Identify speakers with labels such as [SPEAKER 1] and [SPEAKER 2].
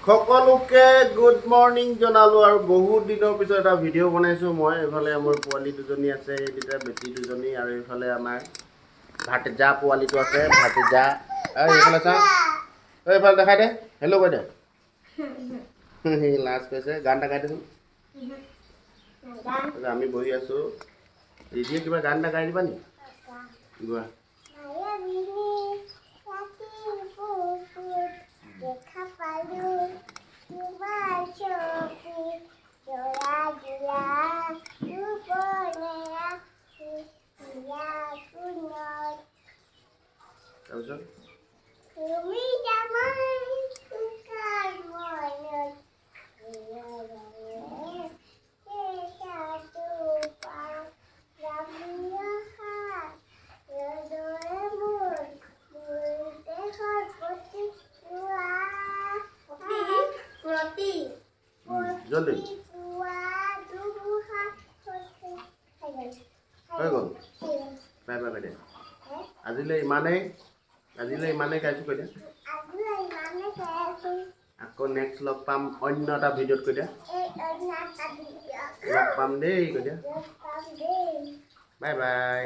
[SPEAKER 1] সকলোকে good morning জনালোঁ আৰু বহুত দিনৰ পিছত এটা ভিডিঅ' বনাইছোঁ মই। এইফালে মোৰ পোৱালি দুজনী আছে, এই দুটা বেটি দুজনী, আৰু এইফালে আমাৰ ভাতিজা পোৱালিটো আছে, ভাতিজা। এইফালে চা, এইফালে দেখাই দে, হেল্ল' কৈ দে। লাজ কৈছে, গান এটা গাই দেচোন। আমি বহি আছোঁ, ৰিজিয়ে কিবা গান এটা গাই দিবা নি? গোৱা। দেখা পালো তোমাৰ চকু জৰা দিলা দুপনে আখি দিয়া পুনৰ তাৰপিছত তুমি জামাই তুকাৰ মনত জলদি হৈ গ'ল বাই বাই বাই দে আজিলৈ ইমানেই গাইছোঁ কৈ দে আকৌ নেক্সট লগ পাম অন্য এটা ভিডিঅ'ত কৈ দে লগ পাম দেই কৈ দে বাই বাই